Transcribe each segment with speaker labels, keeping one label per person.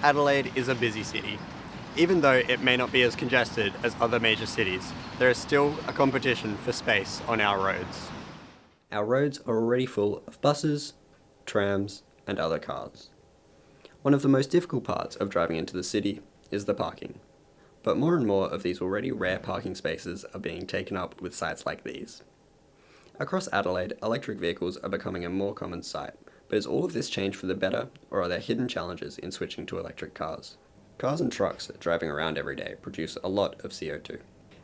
Speaker 1: Adelaide is a busy city. Even though it may not be as congested as other major cities, there is still a competition for space on our roads. Our roads are already full of buses, trams, and other cars. One of the most difficult parts of driving into the city is the parking. But more and more of these already rare parking spaces are being taken up with sites like these. Across Adelaide, electric vehicles are becoming a more common sight, but is all of this change for the better, or are there hidden challenges in switching to electric cars? Cars and trucks driving around every day produce a lot of CO2.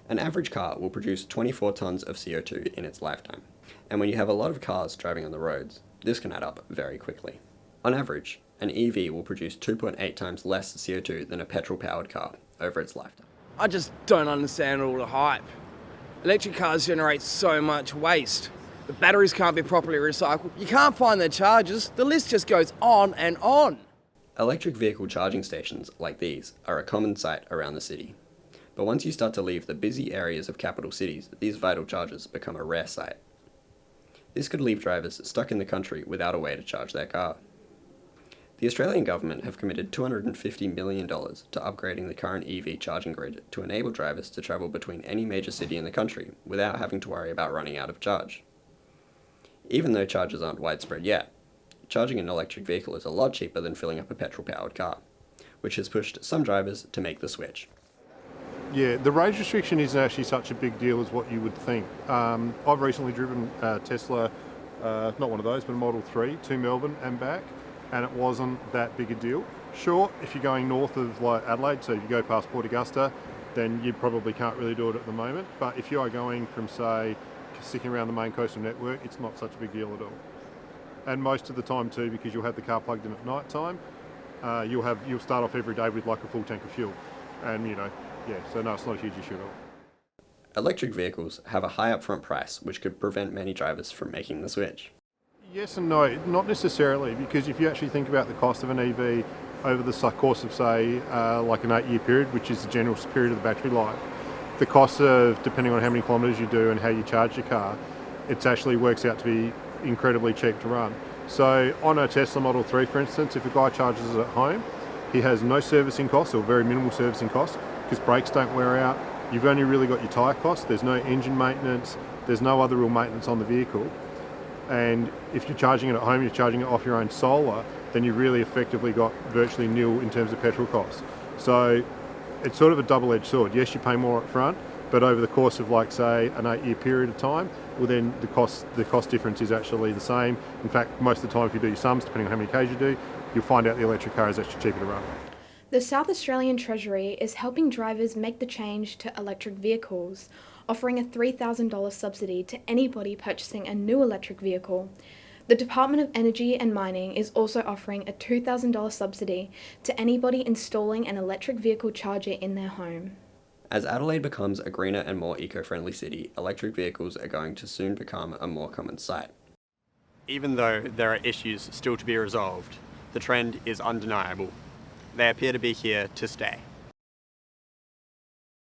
Speaker 1: An average car will produce 24 tonnes of CO2 in its lifetime, and when you have a lot of cars driving on the roads, this can add up very quickly. On average, an EV will produce 2.8 times less CO2 than a petrol-powered car over its lifetime.
Speaker 2: I just don't understand all the hype. Electric cars generate so much waste. The batteries can't be properly recycled. You can't find their chargers. The list just goes on and on.
Speaker 1: Electric vehicle charging stations like these are a common sight around the city. But once you start to leave the busy areas of capital cities, these vital chargers become a rare sight. This could leave drivers stuck in the country without a way to charge their car. The Australian government have committed $250 million to upgrading the current EV charging grid to enable drivers to travel between any major city in the country without having to worry about running out of charge. Even though chargers aren't widespread yet, charging an electric vehicle is a lot cheaper than filling up a petrol-powered car, which has pushed some drivers to make the switch.
Speaker 3: Yeah, the range restriction isn't actually such a big deal as what you would think. I've recently driven a Tesla, not one of those, but a Model 3 to Melbourne and back, and it wasn't that big a deal. Sure, if you're going north of like Adelaide, so if you go past Port Augusta, then you probably can't really do it at the moment. But if you are going from, say, sticking around the main coastal network, it's not such a big deal at all. And most of the time too, because you'll have the car plugged in at night time, you'll start off every day with like a full tank of fuel. And so no, it's not a huge issue at all.
Speaker 1: Electric vehicles have a high upfront price, which could prevent many drivers from making the switch.
Speaker 3: Yes and no, not necessarily, because if you actually think about the cost of an EV over the course of, say, like an 8-year period, which is the general period of the battery life, the cost of, depending on how many kilometres you do and how you charge your car, it actually works out to be incredibly cheap to run. So on a Tesla Model 3, for instance, if a guy charges it at home, he has no servicing costs or very minimal servicing costs because brakes don't wear out. You've only really got your tyre costs. There's no engine maintenance. There's no other real maintenance on the vehicle. And if you're charging it at home, you're charging it off your own solar, then you've really effectively got virtually nil in terms of petrol costs. So it's sort of a double-edged sword. Yes, you pay more up front, but over the course of, like, say, an 8-year period of time, well, then the cost difference is actually the same. In fact, most of the time, if you do your sums, depending on how many Ks you do, you'll find out the electric car is actually cheaper to run.
Speaker 4: The South Australian Treasury is helping drivers make the change to electric vehicles, offering a $3,000 subsidy to anybody purchasing a new electric vehicle. The Department of Energy and Mining is also offering a $2,000 subsidy to anybody installing an electric vehicle charger in their home.
Speaker 1: As Adelaide becomes a greener and more eco-friendly city, electric vehicles are going to soon become a more common sight. Even though there are issues still to be resolved, the trend is undeniable. They appear to be here to stay.